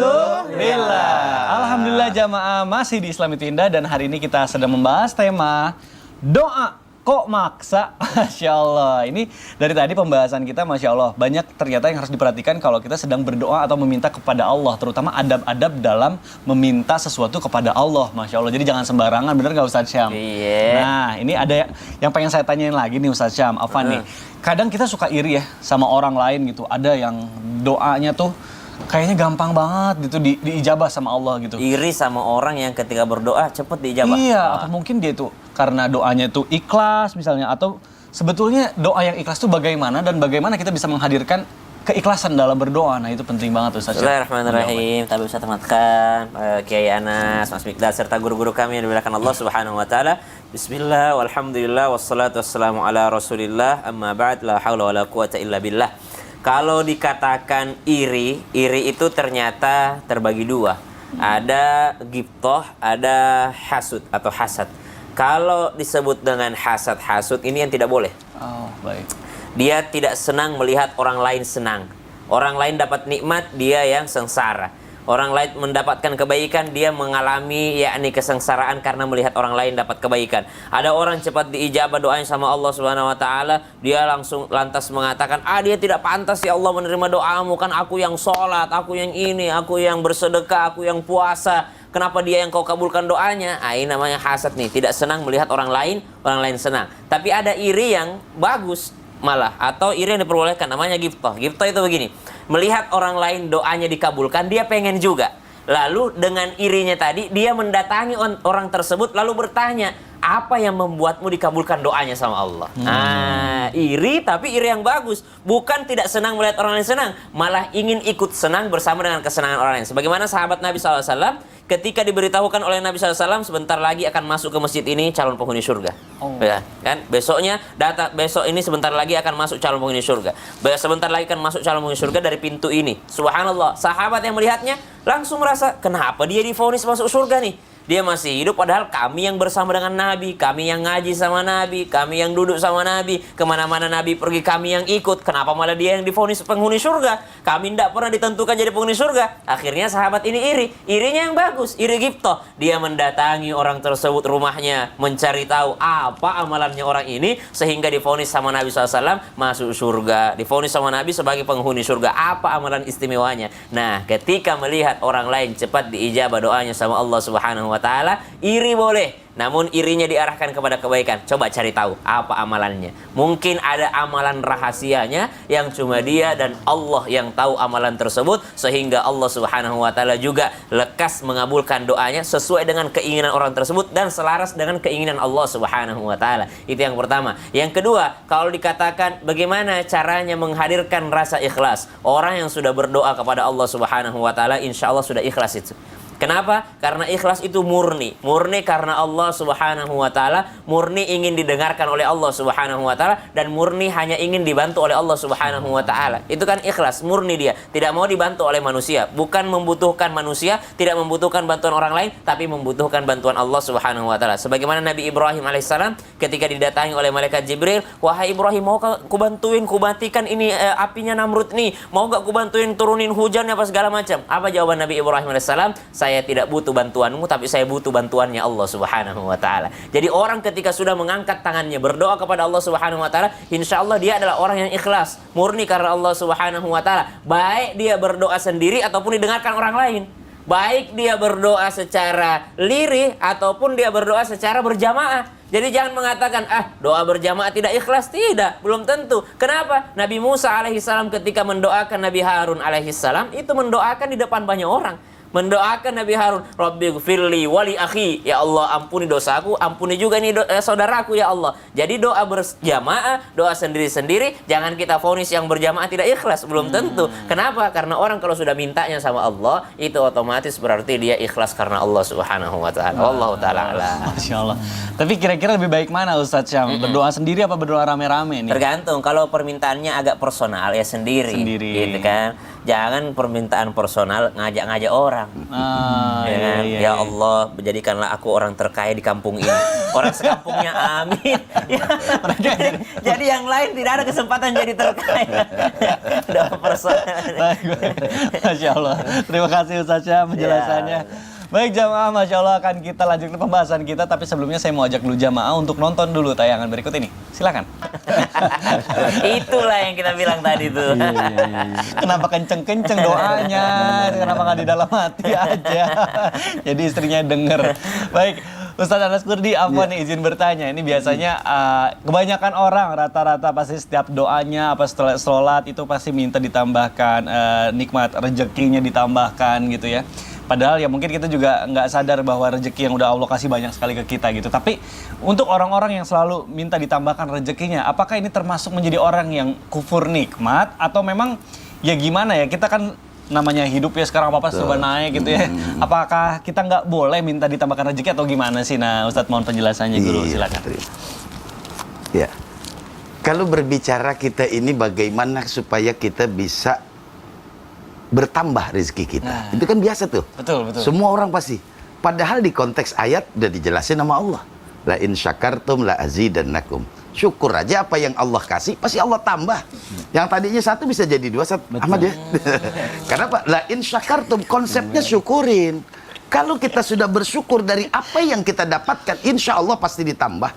Alhamdulillah. Alhamdulillah jamaah, masih di Islam itu Indah dan hari ini kita sedang membahas tema doa kok maksa. Masya Allah. Ini dari tadi pembahasan kita, Masya Allah, banyak ternyata yang harus diperhatikan kalau kita sedang berdoa atau meminta kepada Allah, terutama adab-adab dalam meminta sesuatu kepada Allah. Masya Allah. Jadi jangan sembarangan, bener nggak Ustadz Syam? Iya. Nah, ini ada yang pengen saya tanyain lagi nih Ustadz Syam, Afan nih. Kadang kita suka iri ya sama orang lain gitu. Ada yang doanya tuh kayaknya gampang banget gitu diijabah sama Allah gitu. Iri sama orang yang ketika berdoa cepet diijabah. Iya, apa mungkin dia tuh karena doanya itu ikhlas misalnya, atau sebetulnya doa yang ikhlas itu bagaimana dan bagaimana kita bisa menghadirkan keikhlasan dalam berdoa. Nah, itu penting banget Ustaz. Bismillahirrahmanirrahim. Tapi Ustaz tematkan Kiai Anas, Mas Mikdad serta guru-guru kami yang dimuliakan Allah Subhanahu wa taala. Bismillah walhamdulillah wassalatu wassalamu ala Rasulillah. Amma ba'd, la haula wala quwata illa billah. Kalau dikatakan iri itu ternyata terbagi dua. Ada ghibthah, ada hasud atau hasad. Kalau disebut dengan hasud ini yang tidak boleh. Oh, baik. Dia tidak senang melihat orang lain senang. Orang lain dapat nikmat, dia yang sengsara. Orang lain mendapatkan kebaikan, dia mengalami yakni kesengsaraan karena melihat orang lain dapat kebaikan. Ada orang cepat diijabah doanya sama Allah Subhanahu wa taala, dia langsung lantas mengatakan, dia tidak pantas ya Allah menerima doamu, kan aku yang sholat, aku yang ini, aku yang bersedekah, aku yang puasa. Kenapa dia yang kau kabulkan doanya? Ini namanya hasad nih, tidak senang melihat orang lain senang. Tapi ada iri yang bagus malah, atau iri yang diperbolehkan, namanya ghibthah. Ghibthah itu begini, melihat orang lain doanya dikabulkan, dia pengen juga. Lalu dengan irinya tadi, dia mendatangi orang tersebut lalu bertanya, apa yang membuatmu dikabulkan doanya sama Allah? Iri, tapi iri yang bagus. Bukan tidak senang melihat orang lain senang, malah ingin ikut senang bersama dengan kesenangan orang lain. Sebagaimana sahabat Nabi SAW, ketika diberitahukan oleh Nabi SAW, sebentar lagi akan masuk ke masjid ini calon penghuni surga. Ya, kan? Besoknya, besok ini sebentar lagi akan masuk calon penghuni surga. Sebentar lagi akan masuk calon penghuni surga dari pintu ini. Subhanallah, sahabat yang melihatnya langsung merasa, kenapa dia divonis masuk surga nih? Dia masih hidup, padahal kami yang bersama dengan Nabi, kami yang ngaji sama Nabi, kami yang duduk sama Nabi, kemana-mana Nabi pergi kami yang ikut. Kenapa malah dia yang divonis penghuni surga? Kami tidak pernah ditentukan jadi penghuni surga. Akhirnya sahabat ini iri, irinya yang bagus, iri ghibthah. Dia mendatangi orang tersebut rumahnya, mencari tahu apa amalannya orang ini sehingga divonis sama Nabi SAW masuk surga, divonis sama Nabi sebagai penghuni surga. Apa amalan istimewanya? Nah, ketika melihat orang lain cepat diijabah doanya sama Allah Subhanahu wa taala, iri boleh, namun irinya diarahkan kepada kebaikan. Coba cari tahu apa amalannya. Mungkin ada amalan rahasianya yang cuma dia dan Allah yang tahu amalan tersebut, sehingga Allah Subhanahu wa taala juga lekas mengabulkan doanya sesuai dengan keinginan orang tersebut dan selaras dengan keinginan Allah Subhanahu wa taala. Itu yang pertama. Yang kedua, kalau dikatakan bagaimana caranya menghadirkan rasa ikhlas, orang yang sudah berdoa kepada Allah Subhanahu wa taala insya Allah sudah ikhlas itu. Kenapa? Karena ikhlas itu murni. Murni karena Allah Subhanahu wa taala, murni ingin didengarkan oleh Allah Subhanahu wa taala, dan murni hanya ingin dibantu oleh Allah Subhanahu wa taala. Itu kan ikhlas, murni dia. Tidak mau dibantu oleh manusia, bukan membutuhkan manusia, tidak membutuhkan bantuan orang lain, tapi membutuhkan bantuan Allah Subhanahu wa taala. Sebagaimana Nabi Ibrahim alaihissalam ketika didatangi oleh malaikat Jibril, "Wahai Ibrahim, mau ku bantuin, ku matikan ini apinya Namrud nih. Mau gak ku bantuin turunin hujan apa segala macam?" Apa jawaban Nabi Ibrahim alaihissalam? Saya tidak butuh bantuanmu, tapi saya butuh bantuannya Allah Subhanahu wa taala. Jadi orang ketika sudah mengangkat tangannya berdoa kepada Allah Subhanahu wa taala, insya Allah dia adalah orang yang ikhlas, murni karena Allah Subhanahu wa taala. Baik dia berdoa sendiri ataupun didengarkan orang lain. Baik dia berdoa secara lirih ataupun dia berdoa secara berjamaah. Jadi jangan mengatakan, doa berjamaah tidak ikhlas. Tidak, belum tentu. Kenapa? Nabi Musa alaihissalam ketika mendoakan Nabi Harun alaihissalam, itu mendoakan di depan banyak orang. Mendoakan Nabi Harun, Rabbi gfirli wali akhi, ya Allah ampuni dosaku, ampuni juga ini saudaraku ya Allah. Jadi doa berjamaah, doa sendiri-sendiri, jangan kita vonis yang berjamaah tidak ikhlas, belum tentu. Kenapa? Karena orang kalau sudah mintanya sama Allah, itu otomatis berarti dia ikhlas karena Allah Subhanahu wa taala. Wallahu taala a'lam. Masya Allah. Tapi kira-kira lebih baik mana Ustadz Syam? Berdoa sendiri apa berdoa rame-rame nih? Tergantung, kalau permintaannya agak personal ya sendiri. Gitu kan. Jangan permintaan personal ngajak-ngajak orang. orang. Ah, Ya kan? iya, Ya Allah, jadikanlah aku orang terkaya di kampung ini. Orang sekampungnya amin. Ya. Jadi yang lain tidak ada kesempatan jadi terkaya. Udah persoalan. Baik, baik. Masya Allah. Terima kasih Ustaz Syah penjelasannya. Baik jamaah, Masya Allah akan kita lanjutkan pembahasan kita. Tapi sebelumnya saya mau ajak dulu jamaah untuk nonton dulu tayangan berikut ini. Silakan. Itulah yang kita bilang tadi tuh. Kenapa kenceng-kenceng doanya? Kenapa nggak di dalam hati aja? Jadi istrinya denger. Baik, Ustadz Anas Kurdi, apa nih izin bertanya? Ini biasanya kebanyakan orang rata-rata pasti setiap doanya apa setelah sholat itu pasti minta ditambahkan nikmat rezekinya ditambahkan gitu ya. Padahal ya mungkin kita juga nggak sadar bahwa rezeki yang udah Allah kasih banyak sekali ke kita gitu. Tapi untuk orang-orang yang selalu minta ditambahkan rezekinya, apakah ini termasuk menjadi orang yang kufur nikmat atau memang ya gimana ya? Kita kan namanya hidup ya sekarang apa-apa serba naik gitu ya. Apakah kita nggak boleh minta ditambahkan rezeki atau gimana sih? Nah, Ustadz mohon penjelasannya dulu, silakan. Ya, kalau berbicara kita ini bagaimana supaya kita bisa bertambah rezeki kita. Nah. Itu kan biasa tuh. Betul, betul. Semua orang pasti. Padahal di konteks ayat udah dijelasin nama Allah. La in syakartum la azidannakum. Syukur aja apa yang Allah kasih, pasti Allah tambah. Yang tadinya 1 bisa jadi 2, Ahmad ya. Karena apa? La in syakartum, konsepnya syukurin. Kalau kita sudah bersyukur dari apa yang kita dapatkan, insya Allah pasti ditambah.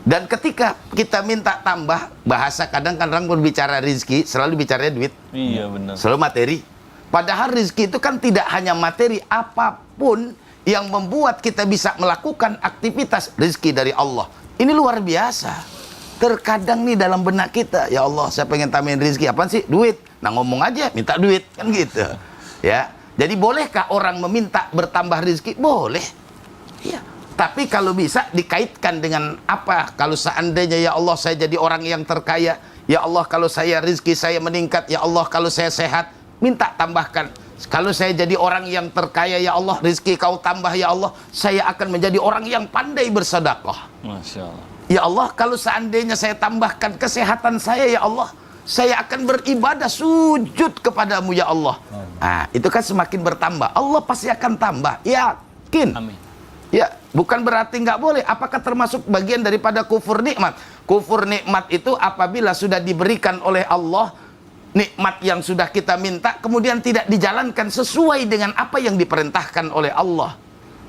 Dan ketika kita minta tambah, bahasa kadang-kadang berbicara rizki, selalu bicaranya duit. Iya benar. Selalu materi. Padahal rizki itu kan tidak hanya materi, apapun yang membuat kita bisa melakukan aktivitas rizki dari Allah. Ini luar biasa. Terkadang nih dalam benak kita, ya Allah saya pengen tambahin rizki, apaan sih? Duit. Nah ngomong aja, minta duit, kan gitu. Ya. Jadi bolehkah orang meminta bertambah rizki? Boleh. Iya. Tapi kalau bisa dikaitkan dengan apa? Kalau seandainya ya Allah saya jadi orang yang terkaya, ya Allah kalau saya rizki saya meningkat, ya Allah kalau saya sehat, minta tambahkan. Kalau saya jadi orang yang terkaya, ya Allah rizki kau tambah, ya Allah saya akan menjadi orang yang pandai bersedekah. Masya Allah. Ya Allah kalau seandainya saya tambahkan kesehatan saya, ya Allah saya akan beribadah sujud kepadamu, ya Allah. Nah, itu kan semakin bertambah, Allah pasti akan tambah, yakin. Amin. Ya, bukan berarti nggak boleh. Apakah termasuk bagian daripada kufur nikmat? Kufur nikmat itu apabila sudah diberikan oleh Allah nikmat yang sudah kita minta, kemudian tidak dijalankan sesuai dengan apa yang diperintahkan oleh Allah.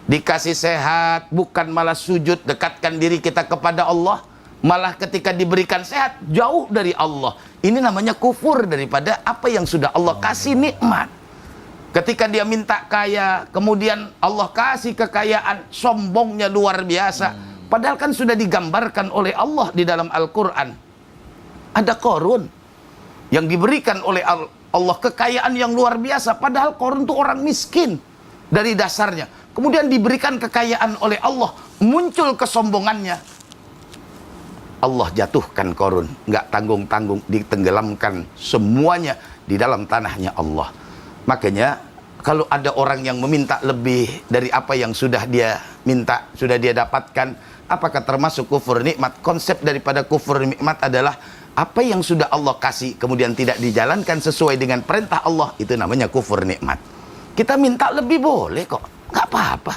Dikasih sehat, bukan malah sujud, dekatkan diri kita kepada Allah, malah ketika diberikan sehat, jauh dari Allah. Ini namanya kufur daripada apa yang sudah Allah kasih nikmat. Ketika dia minta kaya, kemudian Allah kasih kekayaan, sombongnya luar biasa. Padahal kan sudah digambarkan oleh Allah di dalam Al-Quran. Ada Qarun yang diberikan oleh Allah kekayaan yang luar biasa. Padahal Qarun itu orang miskin dari dasarnya. Kemudian diberikan kekayaan oleh Allah, muncul kesombongannya. Allah jatuhkan Qarun, nggak tanggung-tanggung, ditenggelamkan semuanya di dalam tanahnya Allah. Makanya kalau ada orang yang meminta lebih dari apa yang sudah dia minta, sudah dia dapatkan, apakah termasuk kufur nikmat? Konsep daripada kufur nikmat adalah apa yang sudah Allah kasih kemudian tidak dijalankan sesuai dengan perintah Allah, itu namanya kufur nikmat. Kita minta lebih boleh kok, nggak apa-apa.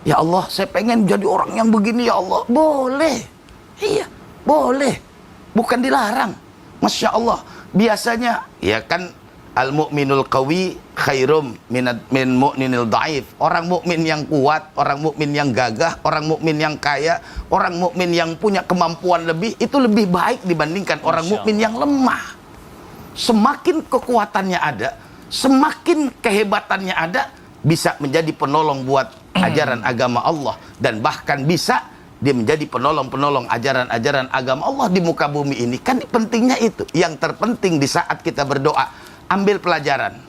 Ya Allah, saya pengen jadi orang yang begini, ya Allah. Boleh. Iya, boleh. Bukan dilarang. Masya Allah. Biasanya, ya kan, al-mu'minul qawi khairum min mu'minil da'if. Orang mukmin yang kuat, orang mukmin yang gagah, orang mukmin yang kaya, orang mukmin yang punya kemampuan lebih, itu lebih baik dibandingkan orang mukmin yang lemah. Semakin kekuatannya ada, semakin kehebatannya ada, bisa menjadi penolong buat ajaran agama Allah, dan bahkan bisa dia menjadi penolong-penolong ajaran-ajaran agama Allah di muka bumi ini. Kan pentingnya itu. Yang terpenting di saat kita berdoa, ambil pelajaran.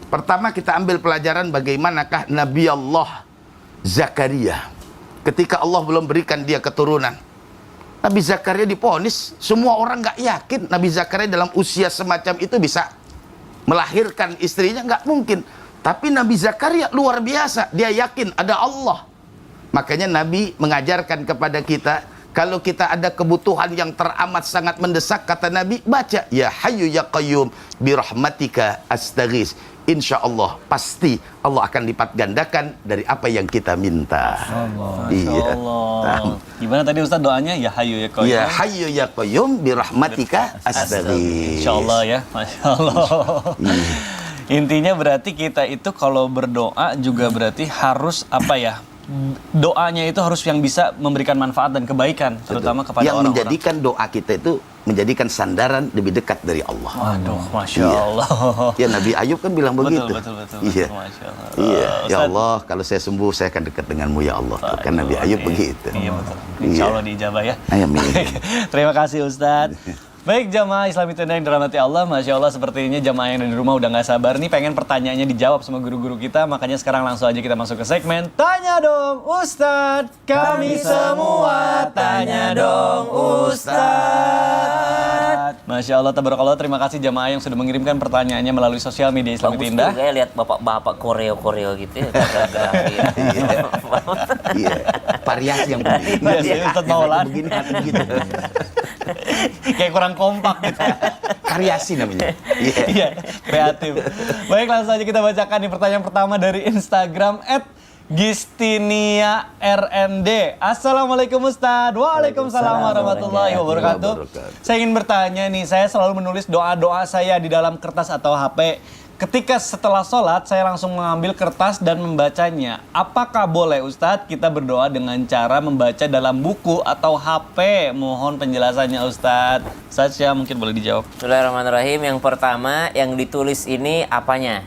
Pertama kita ambil pelajaran bagaimanakah Nabi Allah Zakaria ketika Allah belum berikan dia keturunan. Nabi Zakaria diponis, semua orang nggak yakin Nabi Zakaria dalam usia semacam itu bisa melahirkan istrinya, nggak mungkin. Tapi Nabi Zakaria luar biasa, dia yakin ada Allah. Makanya Nabi mengajarkan kepada kita, Kalau kita ada kebutuhan yang teramat sangat mendesak, kata Nabi, baca ya Hayyu ya Qayyum birahmatika astaghis. Insya Allah pasti Allah akan lipat gandakan dari apa yang kita minta. Masya Allah. Gimana tadi Ustaz doanya? Ya Hayyu ya Qayyum. Ya Hayyu ya Qayyum birahmatika astaghis. Insya Allah ya, Masya Allah. Intinya berarti kita itu kalau berdoa juga berarti harus apa ya? Doanya itu harus yang bisa memberikan manfaat dan kebaikan, terutama kepada yang orang-orang. menjadikan doa kita itu menjadikan sandaran lebih dekat dari Allah. Waduh, Masya Allah. Ya Nabi Ayub kan bilang begitu. Betul. Iya. Masya Allah. Iya. Ya Ustaz. Allah, kalau saya sembuh saya akan dekat denganmu ya Allah. Tuh, kan Nabi Ayub begitu. Iya betul. Insya Allah diijabah ya. Amin. Terima kasih Ustadz. Baik jamaah Islami Tenda yang dirahmati Allah, Masya Allah sepertinya jamaah yang ada di rumah udah gak sabar nih pengen pertanyaannya dijawab sama guru-guru kita. Makanya sekarang langsung aja kita masuk ke segmen Tanya Dong Ustadz. Kami semua tanya dong Ustadz. Masya Allah, tabarakallah, terima kasih jamaah yang sudah mengirimkan pertanyaannya melalui sosial media Islami Bagus Tenda. juga ya lihat bapak-bapak koreo gitu ya. Iya. Variasi yang begini. Iya sih, Ustadz Maulana. Begini hati begitu. Kayak kurang kompak gitu. Variasi namanya. Iya. Iya, kreatif. Baik, langsung aja kita bacakan nih pertanyaan pertama dari Instagram @Gistinia RND. Assalamualaikum Ustadz. Waalaikumsalam warahmatullahi wabarakatuh. Saya ingin bertanya nih, saya selalu menulis doa-doa saya di dalam kertas atau HP. Ketika setelah sholat, saya langsung mengambil kertas dan membacanya. Apakah boleh Ustadz kita berdoa dengan cara membaca dalam buku atau HP? Mohon penjelasannya Ustadz. Ustadz mungkin boleh dijawab. Bismillahirrahmanirrahim. Yang pertama, yang ditulis ini apanya?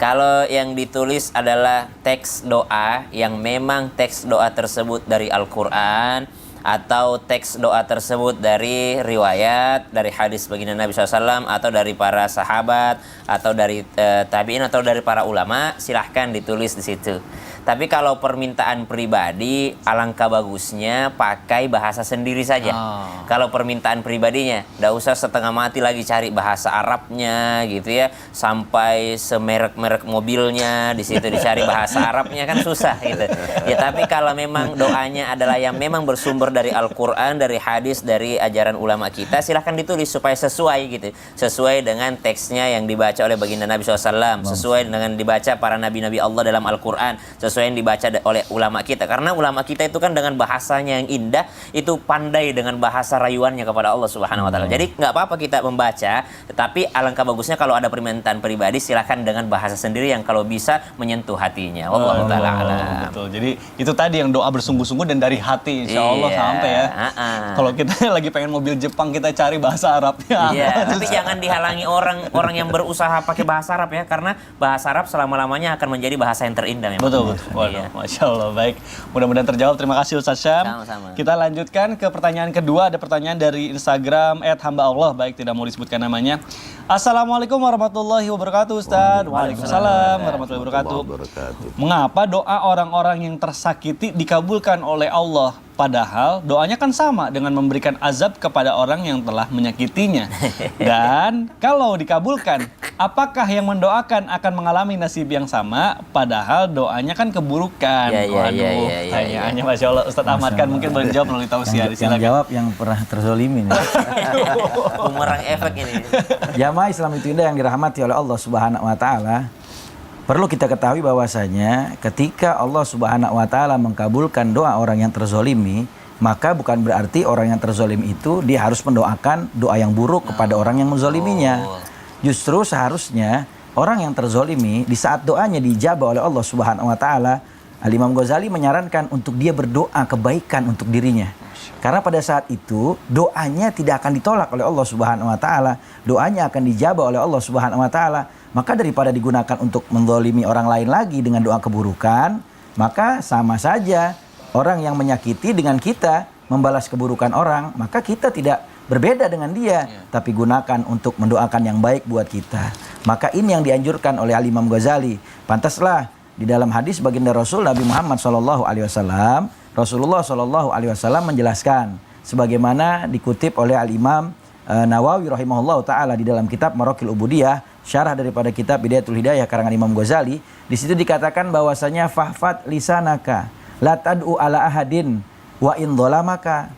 Kalau yang ditulis adalah teks doa, yang memang teks doa tersebut dari Al-Quran, atau teks doa tersebut dari riwayat, dari hadis baginda Nabi SAW, atau dari para sahabat, atau dari tabi'in, atau dari para ulama, silahkan ditulis di situ. Tapi kalau permintaan pribadi, alangkah bagusnya pakai bahasa sendiri saja. Kalau permintaan pribadinya, nggak usah setengah mati lagi cari bahasa Arabnya gitu ya, sampai semerek-merek mobilnya di situ dicari bahasa Arabnya kan susah gitu. Ya tapi kalau memang doanya adalah yang memang bersumber dari Al-Quran, dari hadis, dari ajaran ulama kita, silahkan ditulis supaya sesuai gitu, sesuai dengan teksnya yang dibaca oleh baginda Nabi SAW, sesuai dengan dibaca para nabi-nabi Allah dalam Al-Quran, sesuai yang dibaca oleh ulama kita. Karena ulama kita itu kan dengan bahasanya yang indah, itu pandai dengan bahasa rayuannya kepada Allah Subhanahu Wa Taala. Jadi nggak apa-apa kita membaca, tetapi alangkah bagusnya kalau ada permintaan pribadi, silahkan dengan bahasa sendiri yang kalau bisa menyentuh hatinya. Wallahu taala alam. Betul. Jadi itu tadi yang doa bersungguh-sungguh dan dari hati, insya Allah sampai ya. Kalau kita lagi pengen mobil Jepang, kita cari bahasa Arabnya. Iya, tapi jangan dihalangi orang yang berusaha pakai bahasa Arab ya, karena bahasa Arab selama-lamanya akan menjadi bahasa yang terindah memang. Betul. Waduh, Masya Allah. Baik, mudah-mudahan terjawab. Terima kasih Ustaz Syam. Sama-sama. Kita lanjutkan ke pertanyaan kedua. Ada pertanyaan dari Instagram @hamba_Allah. Baik, tidak mau disebutkan namanya. Assalamualaikum warahmatullahi wabarakatuh Ustaz. Waalaikumsalam warahmatullahi wabarakatuh. Mengapa doa orang-orang yang tersakiti dikabulkan oleh Allah? Padahal doanya kan sama dengan memberikan azab kepada orang yang telah menyakitinya. Dan kalau dikabulkan, apakah yang mendoakan akan mengalami nasib yang sama? Padahal doanya kan keburukan. Waduh, pertanyaannya Masya Allah. Ustadz Ahmad kan mungkin boleh jawab melalui tausiah. Yang jawab yang pernah terzolimi. Bumerang efek ini. Jamaah Islami Tenda yang dirahmati oleh Allah Subhanahu Wa Taala. Perlu kita ketahui bahwasanya ketika Allah Subhanahu Wa Taala mengkabulkan doa orang yang terzolimi, maka bukan berarti orang yang terzolimi itu dia harus mendoakan doa yang buruk kepada orang yang menzoliminya. Justru seharusnya orang yang terzolimi di saat doanya dijabah oleh Allah Subhanahu Wa Taala, Al-Imam Ghazali menyarankan untuk dia berdoa kebaikan untuk dirinya. Karena pada saat itu doanya tidak akan ditolak oleh Allah Subhanahu Wa Taala, doanya akan dijabah oleh Allah Subhanahu Wa Taala. Maka daripada digunakan untuk menzalimi orang lain lagi dengan doa keburukan, maka sama saja orang yang menyakiti dengan kita membalas keburukan orang, maka kita tidak berbeda dengan dia, tapi gunakan untuk mendoakan yang baik buat kita. Maka ini yang dianjurkan oleh Al-Imam Ghazali. Pantaslah di dalam hadis baginda Rasul Nabi Muhammad SAW, Rasulullah SAW menjelaskan sebagaimana dikutip oleh Al-Imam Nawawi rahimahullah taala di dalam kitab Maraqil Ubudiyah, syarah daripada kitab Bidayatul Hidayah karangan Imam Ghazali. Di situ dikatakan bahwasanya fahfat lisanaka la tad'u ala ahadin wa in dhalamaka.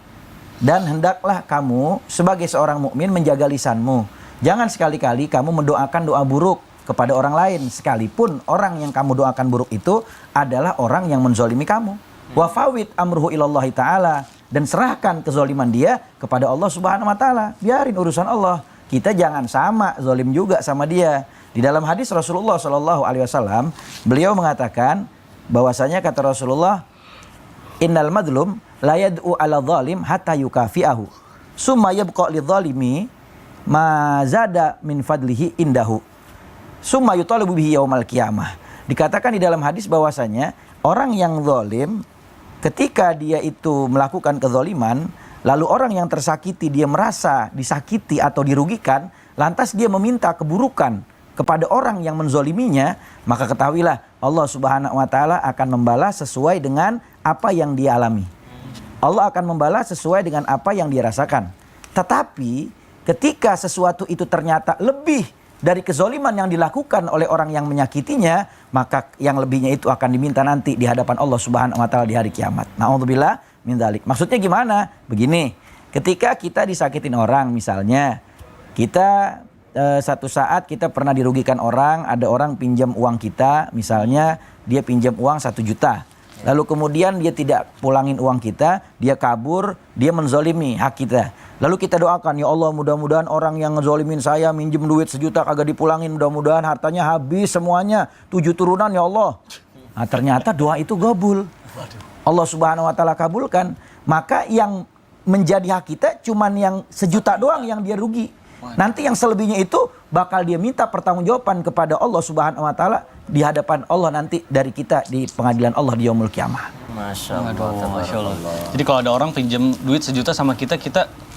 Dan hendaklah kamu sebagai seorang mukmin menjaga lisanmu. Jangan sekali-kali kamu mendoakan doa buruk kepada orang lain, sekalipun orang yang kamu doakan buruk itu adalah orang yang menzolimi kamu. Wa fawid amruhu ilallahi ta'ala, dan serahkan kezoliman dia kepada Allah Subhanahu wa taala. Biarin urusan Allah. Kita jangan sama zolim juga sama dia. Di dalam hadis Rasulullah Shallallahu alaihi wasallam, beliau mengatakan bahwasanya kata Rasulullah, innal madlum la yad'u 'ala zalim hatta yukafi'ahu. Summa yabqa lidzalimi ma zada min fadlihi indahu. Summa yutalabu bihi yaumal qiyamah. Dikatakan di dalam hadis bahwasanya orang yang zalim ketika dia itu melakukan kezaliman, lalu orang yang tersakiti dia merasa disakiti atau dirugikan, lantas dia meminta keburukan kepada orang yang menzoliminya, maka ketahuilah Allah Subhanahu wa taala akan membalas sesuai dengan apa yang dia alami. Allah akan membalas sesuai dengan apa yang dia rasakan. Tetapi ketika sesuatu itu ternyata lebih dari kezoliman yang dilakukan oleh orang yang menyakitinya, maka yang lebihnya itu akan diminta nanti di hadapan Allah Subhanahu wa taala di hari kiamat. Na'udzubillah min dzalik. Maksudnya gimana? Begini, ketika kita disakitin orang misalnya, kita satu saat kita pernah dirugikan orang, ada orang pinjam uang kita, misalnya dia pinjam uang 1 juta. Lalu kemudian dia tidak pulangin uang kita, dia kabur, dia menzolimi hak kita. Lalu kita doakan, ya Allah mudah-mudahan orang yang ngezolimin saya minjem duit 1 juta kagak dipulangin, mudah-mudahan hartanya habis semuanya, 7 turunan ya Allah. Nah, ternyata doa itu gabul. Allah Subhanahu wa taala kabulkan. Maka yang menjadi hak kita cuman yang 1 juta doang yang dia rugi. Nanti yang selebihnya itu bakal dia minta pertanggungjawaban kepada Allah Subhanahu wa taala di hadapan Allah nanti dari kita di pengadilan Allah di yaumul qiyamah. Masya Allah. Masya Allah. Jadi kalau ada orang pinjam duit 1 juta sama kita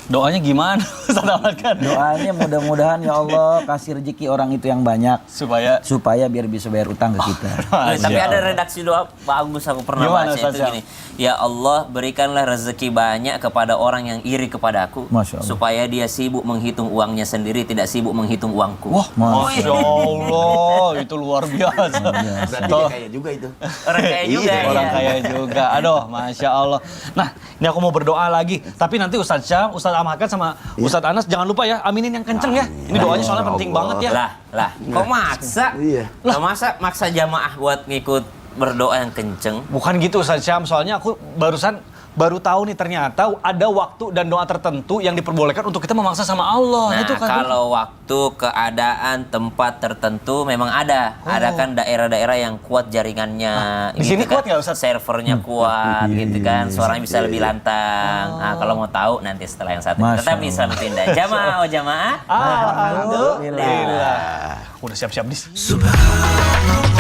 doanya gimana? Ustaz Ahmad kan? Doanya mudah-mudahan ya Allah kasih rezeki orang itu yang banyak supaya biar bisa bayar utang ke kita. Tapi ada redaksi doa bagus aku pernah Gimana, baca itu Ustaz? gini. Ya Allah berikanlah rezeki banyak kepada orang yang iri kepada aku, Masya Allah. supaya dia sibuk menghitung uangnya sendiri, tidak sibuk menghitung uangku. Wah, Masya Allah, itu luar biasa. Berarti dia kaya juga itu. Orang kaya juga ya. Orang kaya juga. Aduh, Masya Allah. Nah, ini aku mau berdoa lagi. Tapi nanti Ustadz Syam, Ustadz Ahmad sama Ustadz Anas jangan lupa ya, aminin yang kenceng ya. Ini doanya soalnya penting banget ya. Lah, kok maksa? Iya. Lah maksa jamaah buat ngikut berdoa yang kenceng. Bukan gitu Ustadz Syam, soalnya aku baru tahu nih ternyata ada waktu dan doa tertentu yang diperbolehkan untuk kita memaksa sama Allah. Nah, Itu kan. kalau waktu, keadaan, tempat tertentu memang ada. Ada kan daerah-daerah yang kuat jaringannya. di sini kuat nggak, Ustaz? Servernya kuat, gitu kan. Suaranya bisa lebih lantang. Nah, kalau mau tahu nanti setelah yang satu. Masya Tetap bisa pindah. Jamaah, jamaah. Alhamdulillah. Udah siap-siap dis. Subhanallah.